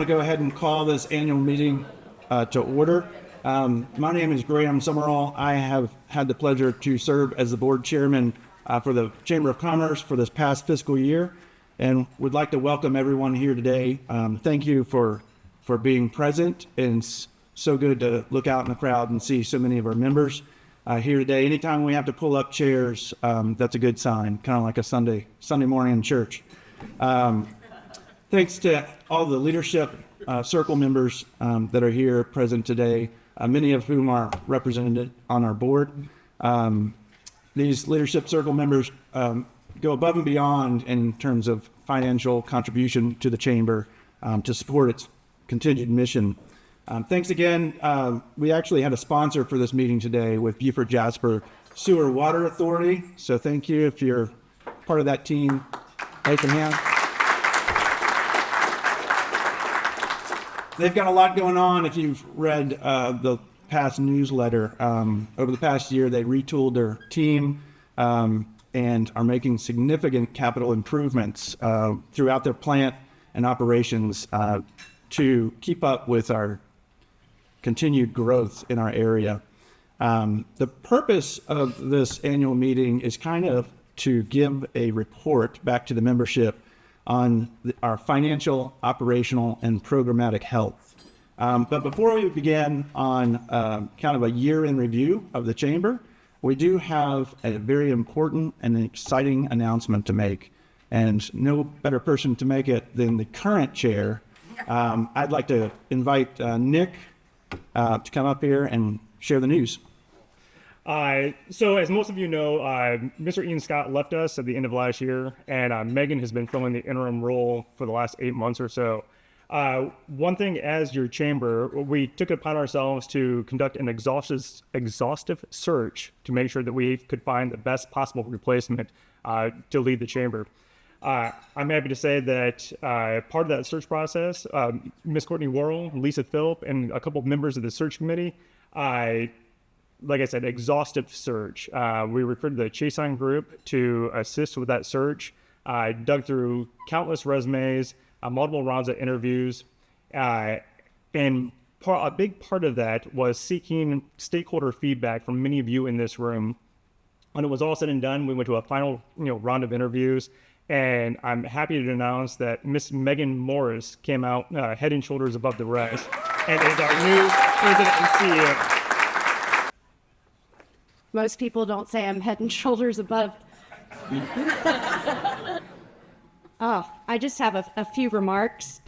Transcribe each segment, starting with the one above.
go ahead and call this annual meeting to order. My name is Graham Summerall. I have had the pleasure to serve as the board chairman for the Chamber of Commerce for this past fiscal year, and would like to welcome everyone here today. Thank you for being present, and it's so good to look out in the crowd and see so many of our members here today. Anytime we have to pull up chairs, that's a good sign, kind of like a Sunday morning in church. Thanks to all the leadership circle members that are here present today, many of whom are represented on our board. These leadership circle members go above and beyond in terms of financial contribution to the chamber to support its continued mission. Thanks again. We actually had a sponsor for this meeting today with Beaufort Jasper Sewer Water Authority. So thank you if you're part of that team. Raise your hand. They've got a lot going on. If you've read the past newsletter, over the past year, they retooled their team and are making significant capital improvements throughout their plant and operations to keep up with our continued growth in our area. The purpose of this annual meeting is kind of to give a report back to the membership on our financial, operational, and programmatic health. But before we begin on kind of a year in review of the chamber, we do have a very important and exciting announcement to make. And no better person to make it than the current chair. I'd like to invite Nick to come up here and share the news. So as most of you know, Mr. Ian Scott left us at the end of last year, and Megan has been filling the interim role for the last 8 months or so. One thing as your chamber, we took it upon ourselves to conduct an exhaustive search to make sure that we could find the best possible replacement to lead the chamber. I'm happy to say that part of that search process, Ms. Courtney Worrell, Lisa Phillip, and a couple of members of the search committee, like I said, exhaustive search. We recruited the Chasine group to assist with that search. Dug through countless resumes, multiple rounds of interviews, and a big part of that was seeking stakeholder feedback from many of you in this room. When it was all said and done, we went to a final round of interviews, and I'm happy to announce that Miss Megan Morris came out head and shoulders above the rest, and is our new president and CEO. Most people don't say I'm head and shoulders above. I just have a few remarks.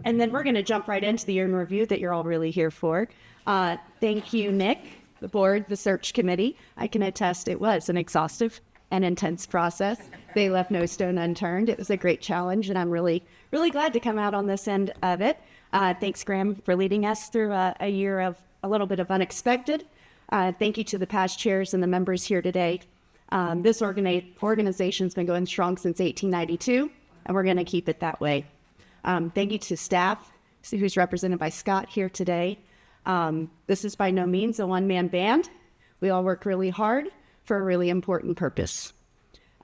And then we're going to jump right into the year in review that you're all really here for. Thank you, Nick, the board, the search committee. I can attest it was an exhaustive and intense process. They left no stone unturned. It was a great challenge, and I'm really, really glad to come out on this end of it. Thanks, Graham, for leading us through a year of a little bit of unexpected. Thank you to the past chairs and the members here today. This organization's been going strong since 1892, and we're going to keep it that way. Thank you to staff, who's represented by Scott here today. This is by no means a one-man band. We all work really hard for a really important purpose.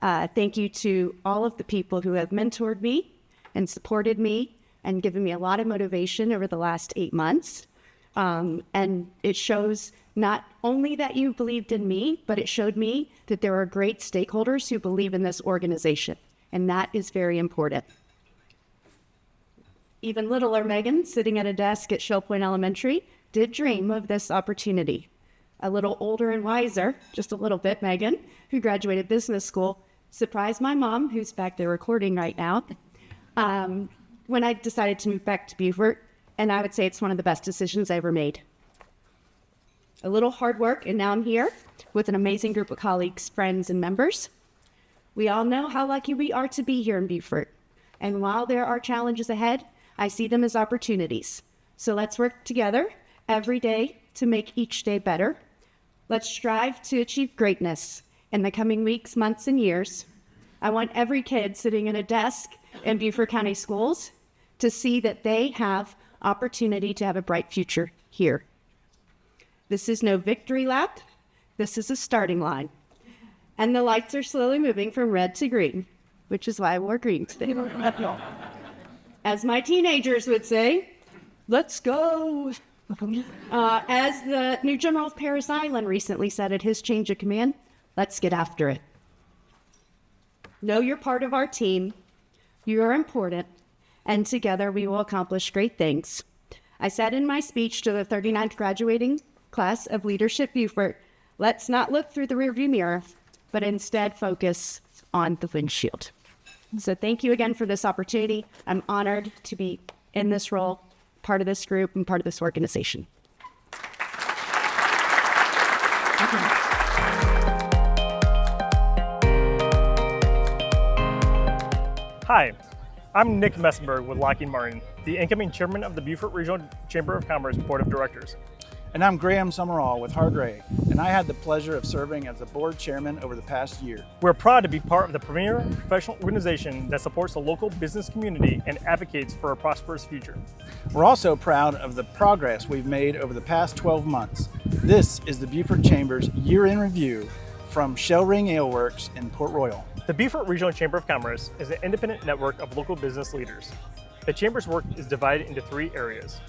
Thank you to all of the people who have mentored me and supported me and given me a lot of motivation over the last 8 months. And it shows not only that you believed in me, but it showed me that there are great stakeholders who believe in this organization, and that is very important. Even littler Megan, sitting at a desk at Shell Point Elementary, did dream of this opportunity. A little older and wiser, just a little bit, Megan, who graduated business school, surprised my mom, who's back there recording right now, when I decided to move back to Beaufort, and I would say it's one of the best decisions I ever made. A little hard work, and now I'm here with an amazing group of colleagues, friends, and members. We all know how lucky we are to be here in Beaufort. And while there are challenges ahead, I see them as opportunities. So let's work together every day to make each day better. Let's strive to achieve greatness in the coming weeks, months, and years. I want every kid sitting at a desk in Beaufort County Schools to see that they have opportunity to have a bright future here. This is no victory lap. This is a starting line. And the lights are slowly moving from red to green, which is why I wore green today. as my teenagers would say, let's go. As the new general of Paris Island recently said at his change of command, let's get after it. Know you're part of our team. You are important, and together we will accomplish great things. I said in my speech to the 39th graduating class of Leadership Beaufort, let's not look through the rearview mirror, but instead focus on the windshield. So thank you again for this opportunity. I'm honored to be in this role, part of this group, and part of this organization. Hi, I'm Nick Messenberg with Lockheed Martin, the incoming chairman of the Beaufort Regional Chamber of Commerce Board of Directors. And I'm Graham Summerall with Hargray, and I had the pleasure of serving as the board chairman over the past year. We're proud to be part of the premier professional organization that supports the local business community and advocates for a prosperous future. We're also proud of the progress we've made over the past 12 months. This is the Beaufort Chamber's year in review from Shell Ring Ale Works in Port Royal. The Beaufort Regional Chamber of Commerce is an independent network of local business leaders. The Chamber's work is divided into 3 areas.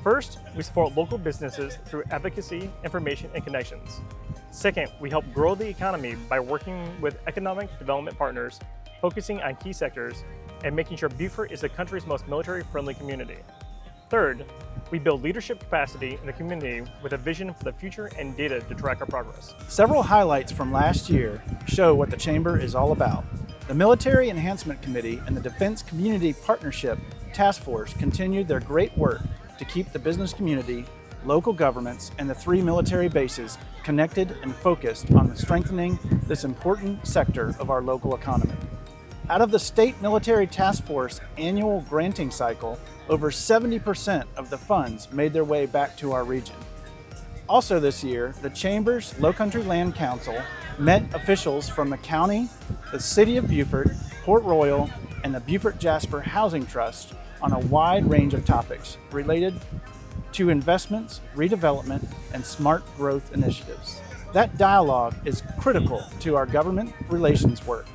First, we support local businesses through advocacy, information, and connections. Second, we help grow the economy by working with economic development partners, focusing on key sectors, and making sure Beaufort is the country's most military-friendly community. Third, we build leadership capacity in the community with a vision for the future and data to track our progress. Several highlights from last year show what the Chamber is all about. The Military Enhancement Committee and the Defense Community Partnership Task Force continued their great work to keep the business community, local governments, and the 3 military bases connected and focused on strengthening this important sector of our local economy. Out of the State Military Task Force annual granting cycle, over 70% of the funds made their way back to our region. Also this year, the Chamber's Low Country Land Council met officials from the county, the city of Beaufort, Port Royal, and the Beaufort Jasper Housing Trust on a wide range of topics related to investments, redevelopment, and smart growth initiatives. That dialogue is critical to our government relations work.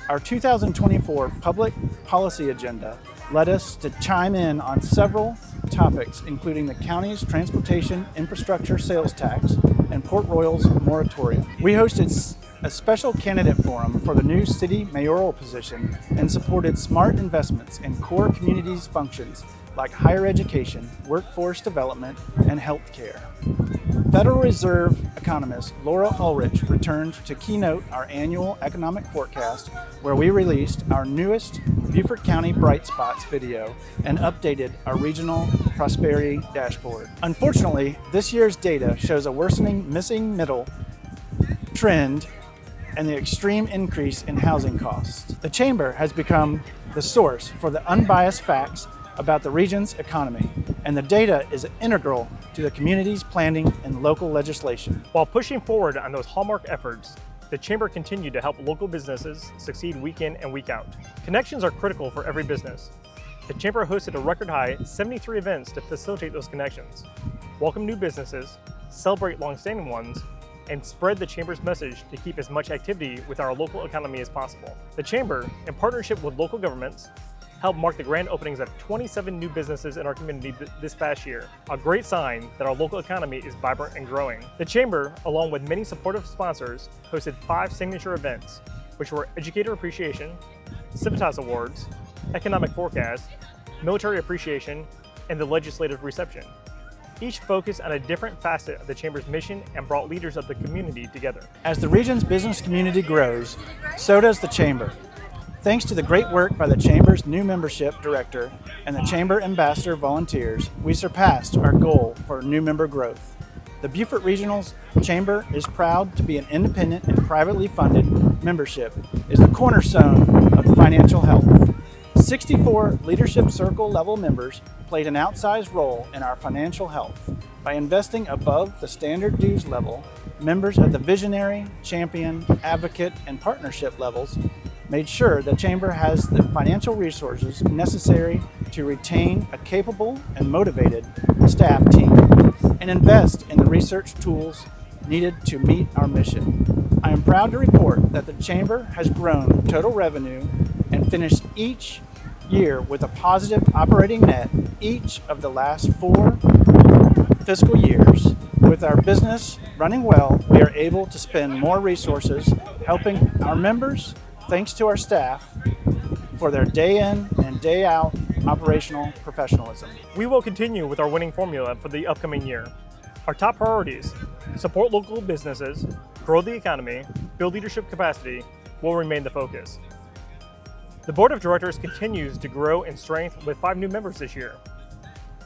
Our 2024 public policy agenda led us to chime in on several topics, including the county's transportation infrastructure sales tax and Port Royal's moratorium. We hosted a special candidate forum for the new city mayoral position and supported smart investments in core communities functions like higher education, workforce development, and healthcare. Federal Reserve economist Laura Ulrich returned to keynote our annual economic forecast, where we released our newest Beaufort County Bright Spots video and updated our regional prosperity dashboard. Unfortunately, this year's data shows a worsening missing middle trend and the extreme increase in housing costs. The Chamber has become the source for the unbiased facts about the region's economy, and the data is integral to the community's planning and local legislation. While pushing forward on those hallmark efforts, the Chamber continued to help local businesses succeed week in and week out. Connections are critical for every business. The Chamber hosted a record high 73 events to facilitate those connections, welcome new businesses, celebrate long-standing ones, and spread the Chamber's message to keep as much activity with our local economy as possible. The Chamber, in partnership with local governments, helped mark the grand openings of 27 new businesses in our community this past year, a great sign that our local economy is vibrant and growing. The Chamber, along with many supportive sponsors, hosted 5 signature events, which were Educator Appreciation, Civitas Awards, Economic Forecast, Military Appreciation, and the Legislative Reception. Each focused on a different facet of the Chamber's mission and brought leaders of the community together. As the region's business community grows, so does the Chamber. Thanks to the great work by the Chamber's new membership director and the Chamber ambassador volunteers, we surpassed our goal for new member growth. The Beaufort Regional Chamber is proud to be an independent and privately funded membership, is the cornerstone of financial health. 64 Leadership Circle level members played an outsized role in our financial health. By investing above the standard dues level, members at the visionary, champion, advocate, and partnership levels made sure the Chamber has the financial resources necessary to retain a capable and motivated staff team and invest in the research tools needed to meet our mission. I am proud to report that the Chamber has grown total revenue and finished each year with a positive operating net each of the last 4 fiscal years. With our business running well, we are able to spend more resources helping our members, thanks to our staff, for their day in and day out operational professionalism. We will continue with our winning formula for the upcoming year. Our top priorities: support local businesses, grow the economy, build leadership capacity, will remain the focus. The Board of Directors continues to grow in strength with 5 new members this year.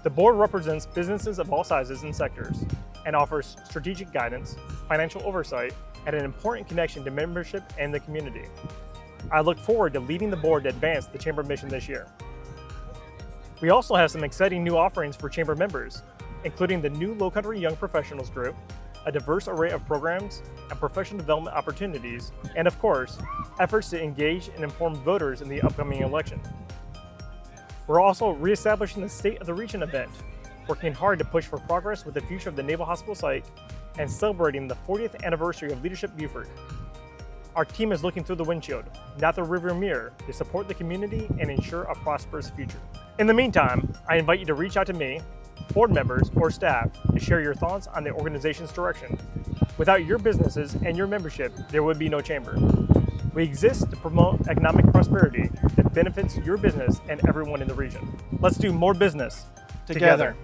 The board represents businesses of all sizes and sectors and offers strategic guidance, financial oversight, and an important connection to membership and the community. I look forward to leading the board to advance the Chamber mission this year. We also have some exciting new offerings for Chamber members, including the new Low Country Young Professionals Group, a diverse array of programs and professional development opportunities, and of course, efforts to engage and inform voters in the upcoming election. We're also reestablishing the State of the Region event, working hard to push for progress with the future of the Naval Hospital site and celebrating the 40th anniversary of Leadership Beaufort. Our team is looking through the windshield, not the rearview mirror, to support the community and ensure a prosperous future. In the meantime, I invite you to reach out to me, board members, or staff to share your thoughts on the organization's direction. Without your businesses and your membership, there would be no chamber. We exist to promote economic prosperity that benefits your business and everyone in the region. Let's do more business together.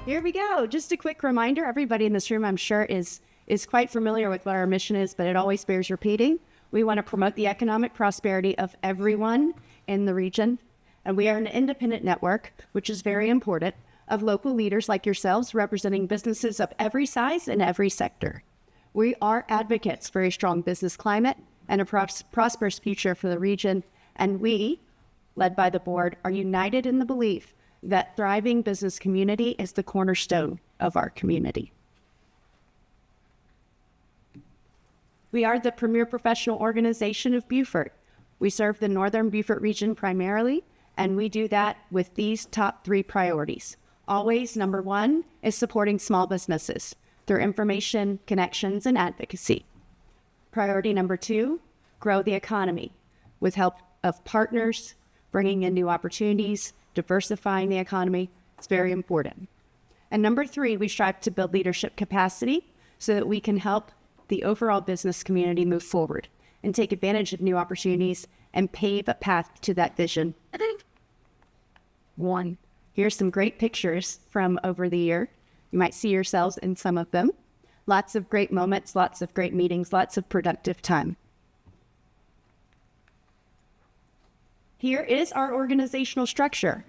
Here we go. Just a quick reminder, everybody in this room, I'm sure, is quite familiar with what our mission is, but it always bears repeating. We want to promote the economic prosperity of everyone in the region. And we are an independent network, which is very important, of local leaders like yourselves representing businesses of every size and every sector. We are advocates for a strong business climate and a prosperous future for the region. And we, led by the board, are united in the belief that thriving business community is the cornerstone of our community. We are the premier professional organization of Beaufort. We serve the Northern Beaufort region primarily, and we do that with these top 3 priorities. Always, number 1 is supporting small businesses through information, connections, and advocacy. Priority number 2, grow the economy with help of partners, bringing in new opportunities, diversifying the economy. It's very important. And number 3, we strive to build leadership capacity so that we can help the overall business community move forward and take advantage of new opportunities and pave a path to that vision. Here's some great pictures from over the year. You might see yourselves in some of them. Lots of great moments, lots of great meetings, lots of productive time. Here is our organizational structure.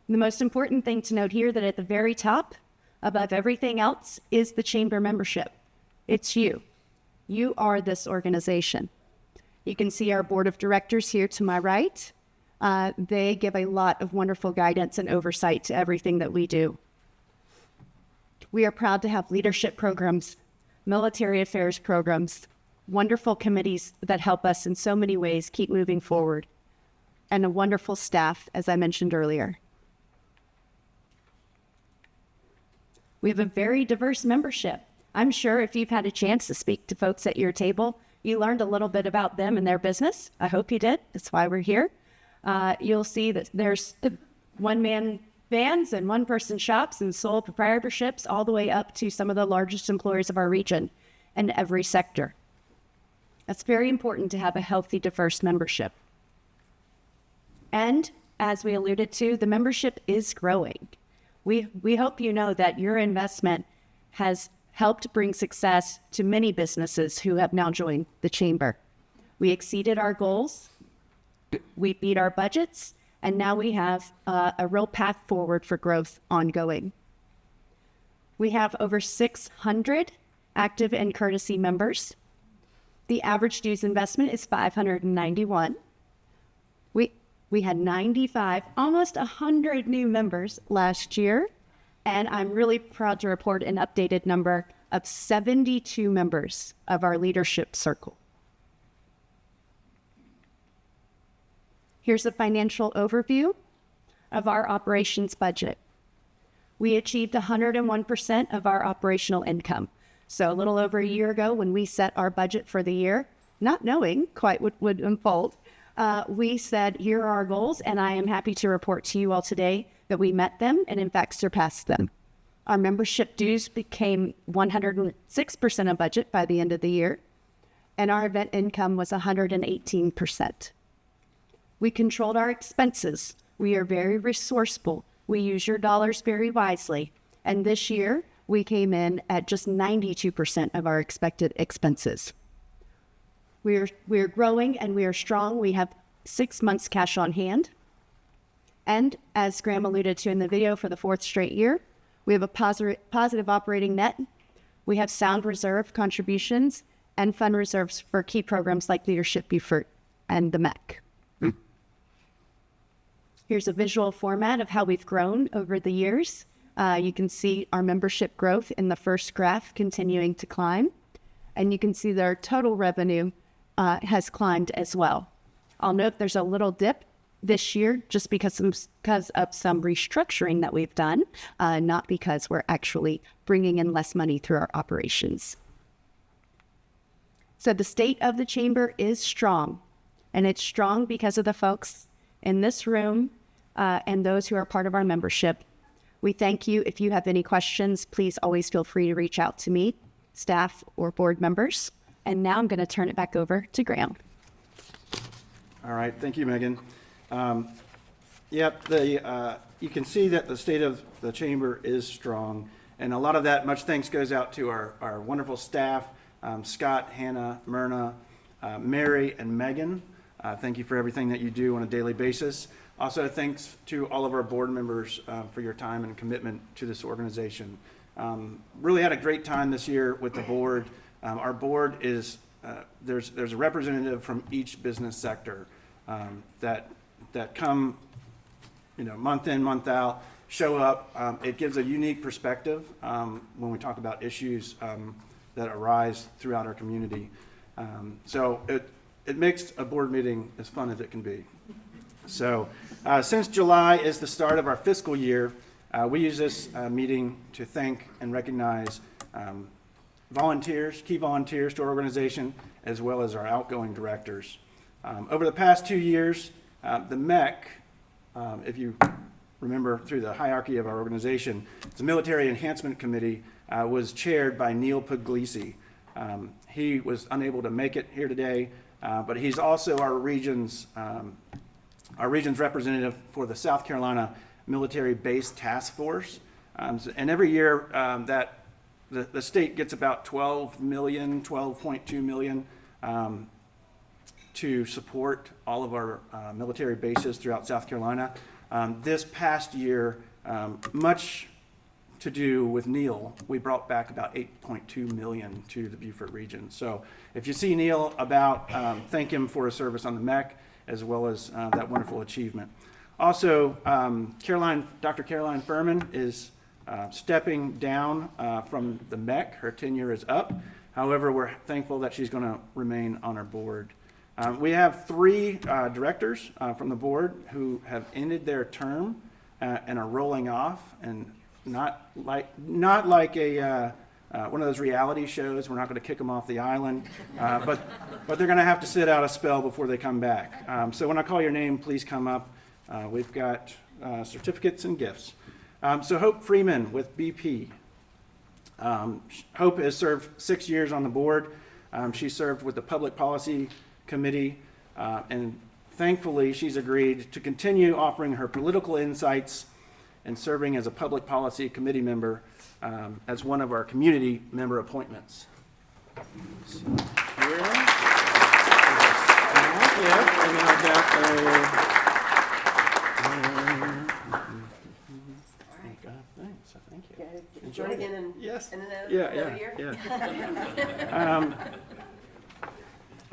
The most important thing to note here that at the very top, above everything else, is the chamber membership. It's you. You are this organization. You can see our board of directors here to my right. They give a lot of wonderful guidance and oversight to everything that we do. We are proud to have leadership programs, military affairs programs, wonderful committees that help us in so many ways keep moving forward, and a wonderful staff, as I mentioned earlier. We have a very diverse membership. I'm sure if you've had a chance to speak to folks at your table, you learned a little bit about them and their business. I hope you did. That's why we're here. You'll see that there's one-man bands and one-person shops and sole proprietorships, all the way up to some of the largest employers of our region in every sector. It's very important to have a healthy, diverse membership. And as we alluded to, the membership is growing. We hope you know that your investment has helped bring success to many businesses who have now joined the chamber. We exceeded our goals, we beat our budgets, and now we have a real path forward for growth ongoing. We have over 600 active and courtesy members. The average dues investment is $591. We had 95, almost 100 new members last year, and I'm really proud to report an updated number of 72 members of our leadership circle. Here's a financial overview of our operations budget. We achieved 101% of our operational income. So a little over a year ago, when we set our budget for the year, not knowing quite what would unfold, we said, here are our goals, and I am happy to report to you all today that we met them and in fact surpassed them. Our membership dues became 106% of budget by the end of the year, and our event income was 118%. We controlled our expenses. We are very resourceful. We use your dollars very wisely. And this year, we came in at just 92% of our expected expenses. We're growing and we are strong. We have 6 months cash on hand. And as Graham alluded to in the video, for the 4th straight year, we have a positive operating net. We have sound reserve contributions and fund reserves for key programs like Leadership Beaufort and the MEC. Here's a visual format of how we've grown over the years. You can see our membership growth in the first graph continuing to climb. And you can see that our total revenue has climbed as well. I'll note there's a little dip this year just because of some restructuring that we've done, not because we're actually bringing in less money through our operations. So the state of the chamber is strong, and it's strong because of the folks in this room and those who are part of our membership. We thank you. If you have any questions, please always feel free to reach out to me, staff, or board members. And now I'm going to turn it back over to Graham. All right, thank you, Megan. You can see that the state of the chamber is strong, and a lot of that, much thanks goes out to our wonderful staff, Scott, Hannah, Myrna, Mary, and Megan. Thank you for everything that you do on a daily basis. Also, thanks to all of our board members for your time and commitment to this organization. Really had a great time this year with the board. Our board is, there's a representative from each business sector that come, month in, month out, show up. It gives a unique perspective when we talk about issues that arise throughout our community. So it makes a board meeting as fun as it can be. So since July is the start of our fiscal year, we use this meeting to thank and recognize volunteers, key volunteers to our organization, as well as our outgoing directors. Over the past 2 years, the MEC, if you remember through the hierarchy of our organization, the Military Enhancement Committee was chaired by Neil Puglisi. He was unable to make it here today, but he's also our region's representative for the South Carolina Military Base Task Force. And every year that the state gets about $12.2 million to support all of our military bases throughout South Carolina. This past year, much to do with Neil, we brought back about $8.2 million to the Beaufort region. So if you see Neil about, thank him for his service on the MEC, as well as that wonderful achievement. Also, Dr. Caroline Furman is stepping down from the MEC. Her tenure is up. However, we're thankful that she's going to remain on our board. We have 3 directors from the board who have ended their term and are rolling off, and not like a one of those reality shows. We're not going to kick them off the island, but they're going to have to sit out a spell before they come back. So when I call your name, please come up. We've got certificates and gifts. So Hope Freeman with BP. Hope has served 6 years on the board. She served with the Public Policy Committee, and thankfully she's agreed to continue offering her political insights and serving as a Public Policy Committee member as one of our community member appointments. So here. And then I've got thanks. Thank you. Join again in yes. another Yeah. year?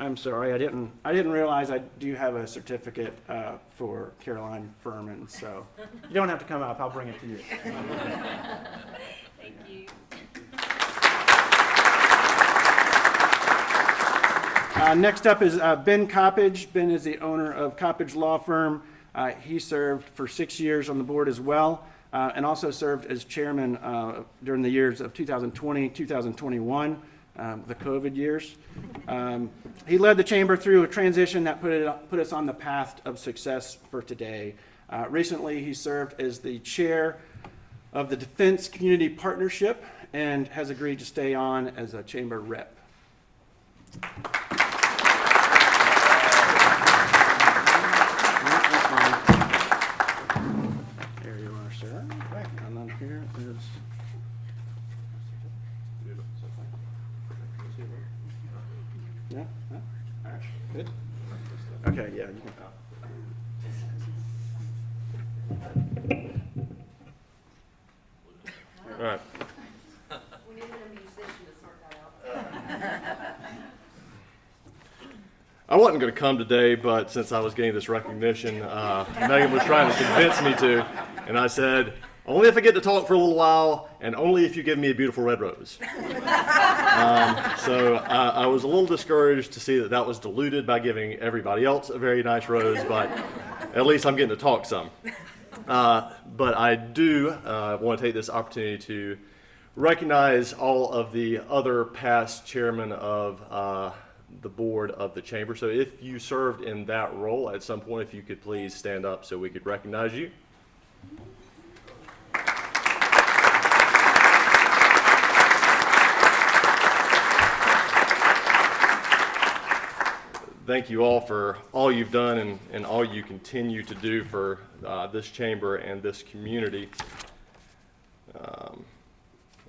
I'm sorry, I didn't realize I do have a certificate for Caroline Furman, so you don't have to come up, I'll bring it to you. Thank you. Next up is Ben Coppage. Ben is the owner of Coppage Law Firm. He served for 6 years on the board as well, and also served as chairman during the years of 2020, 2021. The COVID years. He led the chamber through a transition that put us on the path of success for today. Recently, he served as the chair of the Defense Community Partnership and has agreed to stay on as a chamber rep. There you are, sir. And then here is. Yeah? Huh? All right, good. Okay, yeah. You can. All right. We needed a musician to sort that out. I wasn't going to come today, but since I was getting this recognition, Megan was trying to convince me to, and I said, only if I get to talk for a little while, and only if you give me a beautiful red rose. So I was a little discouraged to see that that was diluted by giving everybody else a very nice rose, but at least I'm getting to talk some. But I do want to take this opportunity to recognize all of the other past chairmen of the board of the chamber. So if you served in that role at some point, if you could please stand up so we could recognize you. Thank you all for all you've done and all you continue to do for this chamber and this community.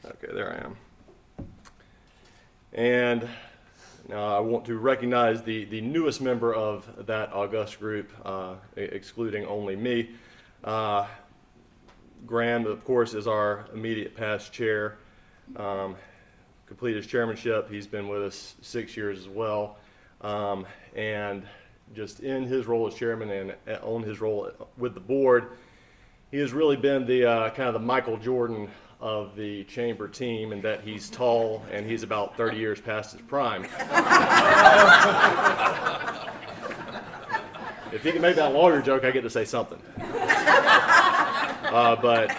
Okay, there I am. And now I want to recognize the newest member of that august group, excluding only me. Graham, of course, is our immediate past chair. Completed his chairmanship. He's been with us 6 years as well. And just in his role as chairman and on his role with the board, he has really been the kind of the Michael Jordan of the chamber team, in that he's tall and he's about 30 years past his prime. If he can make that lawyer joke, I get to say something. But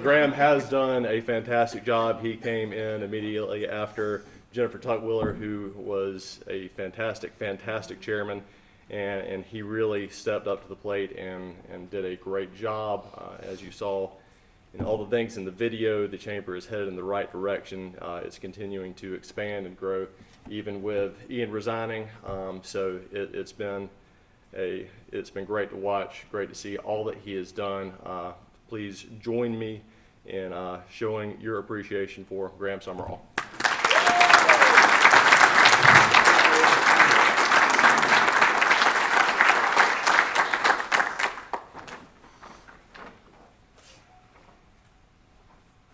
Graham has done a fantastic job. He came in immediately after Jennifer Tuckwiller, who was a fantastic chairman, and he really stepped up to the plate and did a great job. As you saw in all the things in the video, the chamber is headed in the right direction. It's continuing to expand and grow, even with Ian resigning. So it's been great to watch, great to see all that he has done. Please join me in showing your appreciation for Graham Summerall.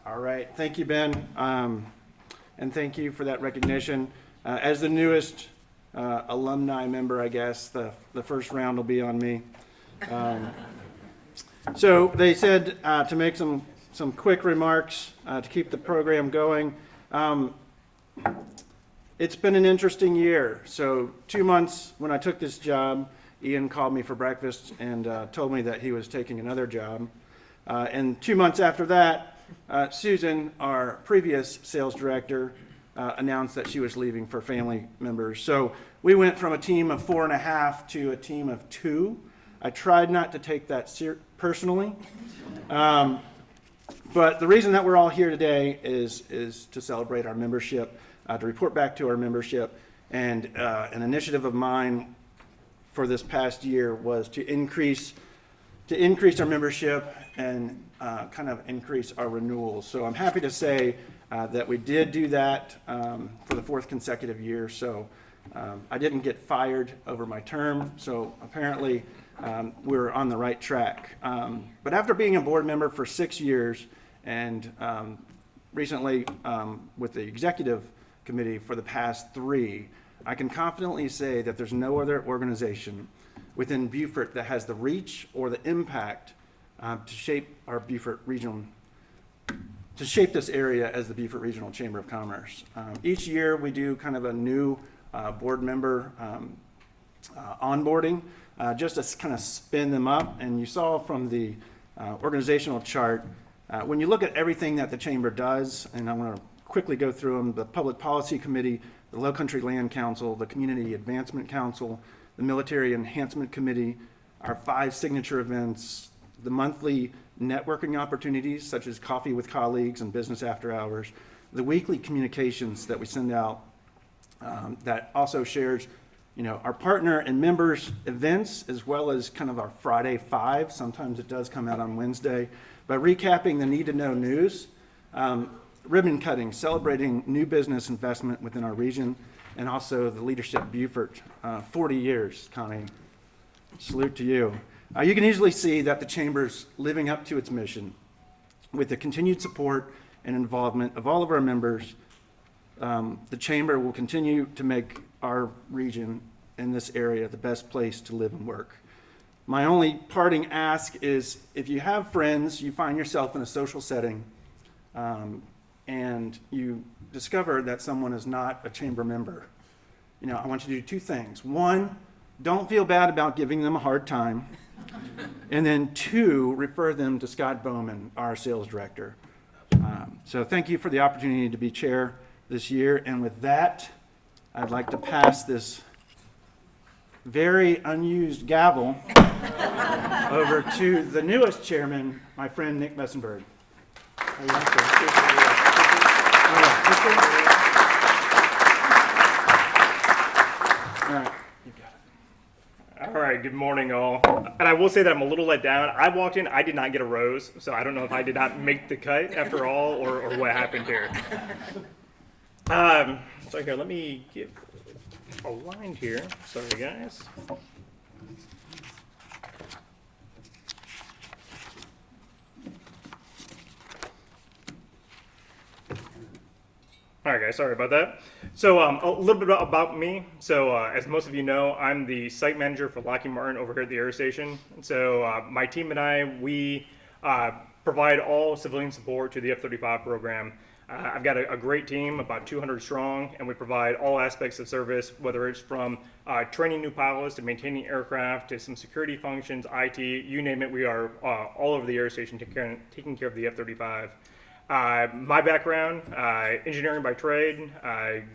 All right, thank you, Ben, and thank you for that recognition. As the newest alumni member, I guess, the first round will be on me. So they said to make some quick remarks to keep the program going. It's been an interesting year. So 2 months when I took this job, Ian called me for breakfast and told me that he was taking another job. And 2 months after that, Susan, our previous sales director, announced that she was leaving for family members. So we went from a team of 4.5 to a team of 2. I tried not to take that personally. But the reason that we're all here today is to celebrate our membership, to report back to our membership. And an initiative of mine for this past year was to increase our membership and kind of increase our renewals. So I'm happy to say that we did do that for the 4th consecutive year. So I didn't get fired over my term. So apparently we're on the right track. But after being a board member for 6 years and recently with the executive committee for the past 3, I can confidently say that there's no other organization within Beaufort that has the reach or the impact to shape our Beaufort regional, to shape this area as the Beaufort Regional Chamber of Commerce. Each year we do kind of a new board member onboarding, just to kind of spin them up. And you saw from the organizational chart, when you look at everything that the chamber does, and I want to quickly go through them: the Public Policy Committee, the Low Country Land Council, the Community Advancement Council, the Military Enhancement Committee, our 5 signature events, the monthly networking opportunities such as coffee with colleagues and business after hours, the weekly communications that we send out that also shares, our partner and members events, as well as kind of our Friday 5. Sometimes it does come out on Wednesday, but recapping the need to know news, ribbon cutting, celebrating new business investment within our region, and also the Leadership Beaufort, 40 years, Connie. Salute to you. You can easily see that the Chamber's living up to its mission with the continued support and involvement of all of our members. The Chamber will continue to make our region in this area the best place to live and work. My only parting ask is, if you have friends, you find yourself in a social setting, and you discover that someone is not a chamber member, I want you to do 2 things. 1, don't feel bad about giving them a hard time. And then 2, refer them to Scott Bowman, our sales director. So thank you for the opportunity to be chair this year. And with that, I'd like to pass this very unused gavel over to the newest chairman, my friend Nick Messenberg. All right, you got it. All right, good morning, all. And I will say that I'm a little let down. I walked in, I did not get a rose, so I don't know if I did not make the cut after all, or what happened here. So here, let me get aligned here. Sorry, guys. All right, guys, sorry about that. So a little bit about me. So as most of you know, I'm the site manager for Lockheed Martin over here at the air station. So my team and I, we provide all civilian support to the F-35 program. I've got a great team, about 200 strong, and we provide all aspects of service, whether it's from training new pilots to maintaining aircraft to some security functions, IT, you name it. We are all over the air station taking care of the F-35. My background, engineering by trade,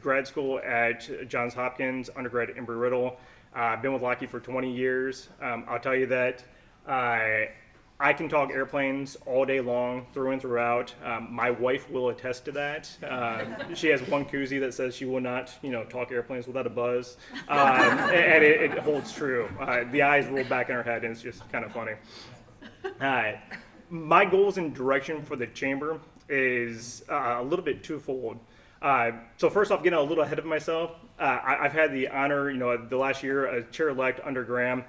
grad school at Johns Hopkins, undergrad at Embry-Riddle. I've been with Lockheed for 20 years. I'll tell you that I can talk airplanes all day long, through and throughout. My wife will attest to that. She has one koozie that says she will not, talk airplanes without a buzz, and it holds true. The eyes roll back in her head, and it's just kind of funny. My goals and direction for the chamber is a little bit twofold. So first off, getting a little ahead of myself, I've had the honor, the last year as chair-elect under Graham.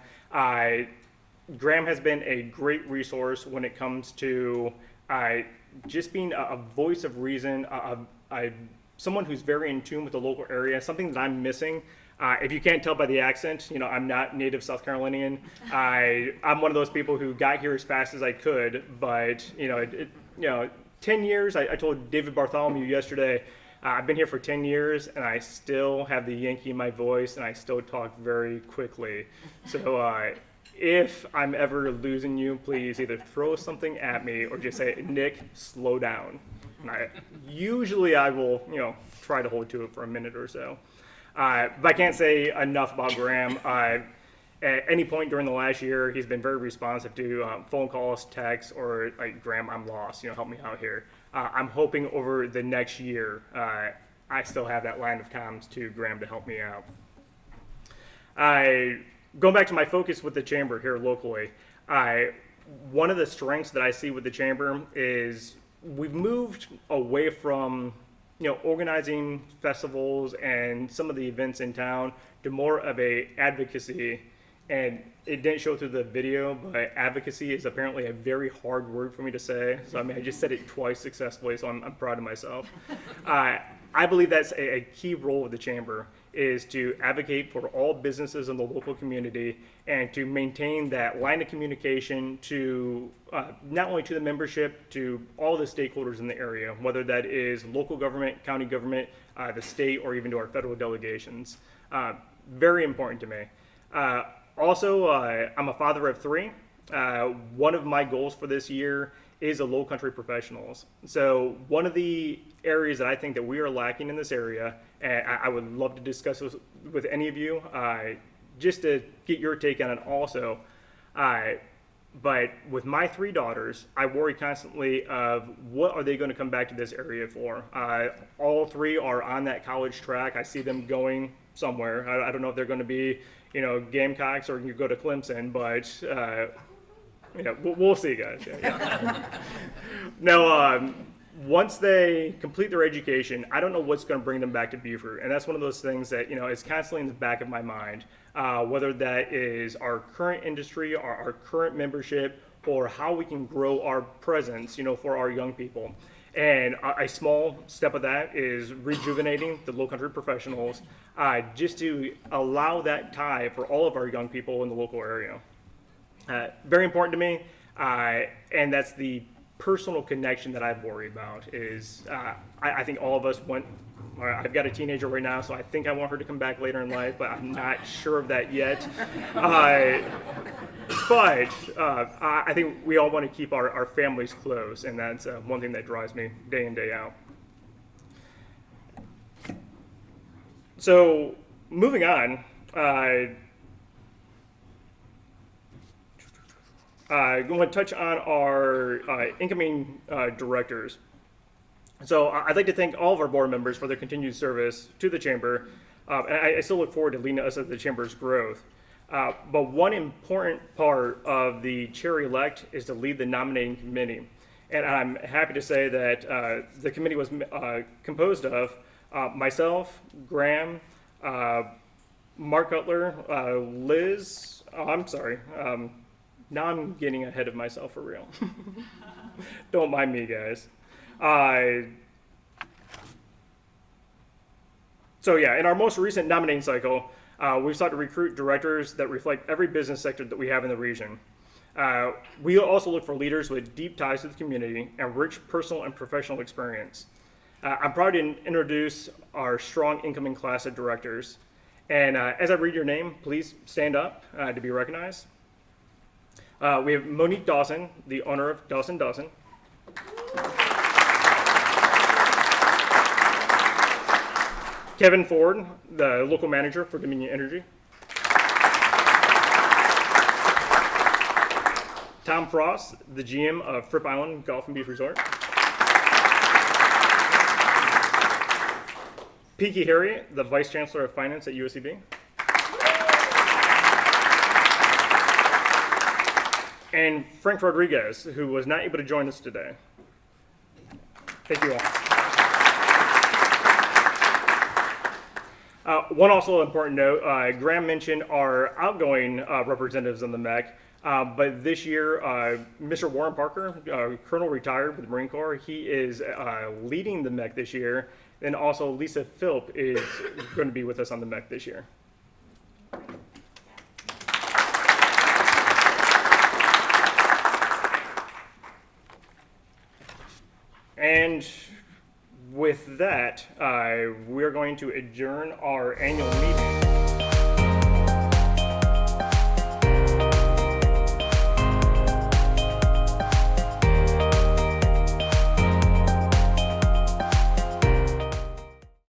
Graham has been a great resource when it comes to just being a voice of reason, someone who's very in tune with the local area, something that I'm missing. If you can't tell by the accent, I'm not native South Carolinian. I'm one of those people who got here as fast as I could, but 10 years. I told David Bartholomew yesterday, I've been here for 10 years, and I still have the Yankee in my voice, and I still talk very quickly. So if I'm ever losing you, please either throw something at me or just say, Nick, slow down. And usually I will, try to hold to it for a minute or so. But I can't say enough about Graham. At any point during the last year, he's been very responsive to phone calls, texts, or like, Graham, I'm lost, help me out here. I'm hoping over the next year, I still have that line of comms to Graham to help me out. Going back to my focus with the chamber here locally, one of the strengths that I see with the chamber is we've moved away from organizing festivals and some of the events in town to more of a advocacy. And it didn't show through the video, but advocacy is apparently a very hard word for me to say. So I just said it twice successfully, so I'm proud of myself. I believe that's a key role of the chamber is to advocate for all businesses in the local community and to maintain that line of communication to not only to the membership, to all the stakeholders in the area, whether that is local government, county government, the state, or even to our federal delegations. Very important to me. Also, I'm a father of three. One of my goals for this year is the Low Country Professionals. So one of the areas that I think that we are lacking in this area, and I would love to discuss this with any of you, just to get your take on it also. But with my three daughters, I worry constantly of what are they going to come back to this area for. All three are on that college track. I see them going somewhere. I don't know if they're going to be, Gamecocks or you go to Clemson, but we'll see, guys. Yeah. Now, once they complete their education, I don't know what's going to bring them back to Beaufort, and that's one of those things that is constantly in the back of my mind. Whether that is our current industry, our current membership, or how we can grow our presence, for our young people. And a small step of that is rejuvenating the Low Country Professionals, just to allow that tie for all of our young people in the local area. Very important to me, and that's the personal connection that I worry about. Is I think all of us want. I've got a teenager right now, so I think I want her to come back later in life, but I'm not sure of that yet. But I think we all want to keep our families close, and that's one thing that drives me day in, day out. So moving on, I want to touch on our incoming directors. So I'd like to thank all of our board members for their continued service to the chamber, and I still look forward to leading us at the chamber's growth. But one important part of the chair-elect is to lead the nominating committee. And I'm happy to say that the committee was composed of myself, Graham, Mark Cutler, Liz, I'm sorry, now I'm getting ahead of myself for real. Don't mind me, guys. So yeah, in our most recent nominating cycle, we sought to recruit directors that reflect every business sector that we have in the region. We also look for leaders with deep ties to the community and rich personal and professional experience. I'm proud to introduce our strong incoming class of directors. And as I read your name, please stand up to be recognized. We have Monique Dawson, the owner of Dawson Dawson. Kevin Ford, the local manager for Dominion Energy. Tom Frost, the GM of Fripp Island Golf and Beach Resort. Peaky Harry, the Vice Chancellor of Finance at USCB. And Frank Rodriguez, who was not able to join us today. Thank you all. One also important note, Graham mentioned our outgoing representatives on the MEC, but this year, Mr. Warren Parker, Colonel retired with the Marine Corps, he is leading the MEC this year, and also Lisa Philp is going to be with us on the MEC this year. And with that, we're going to adjourn our annual meeting.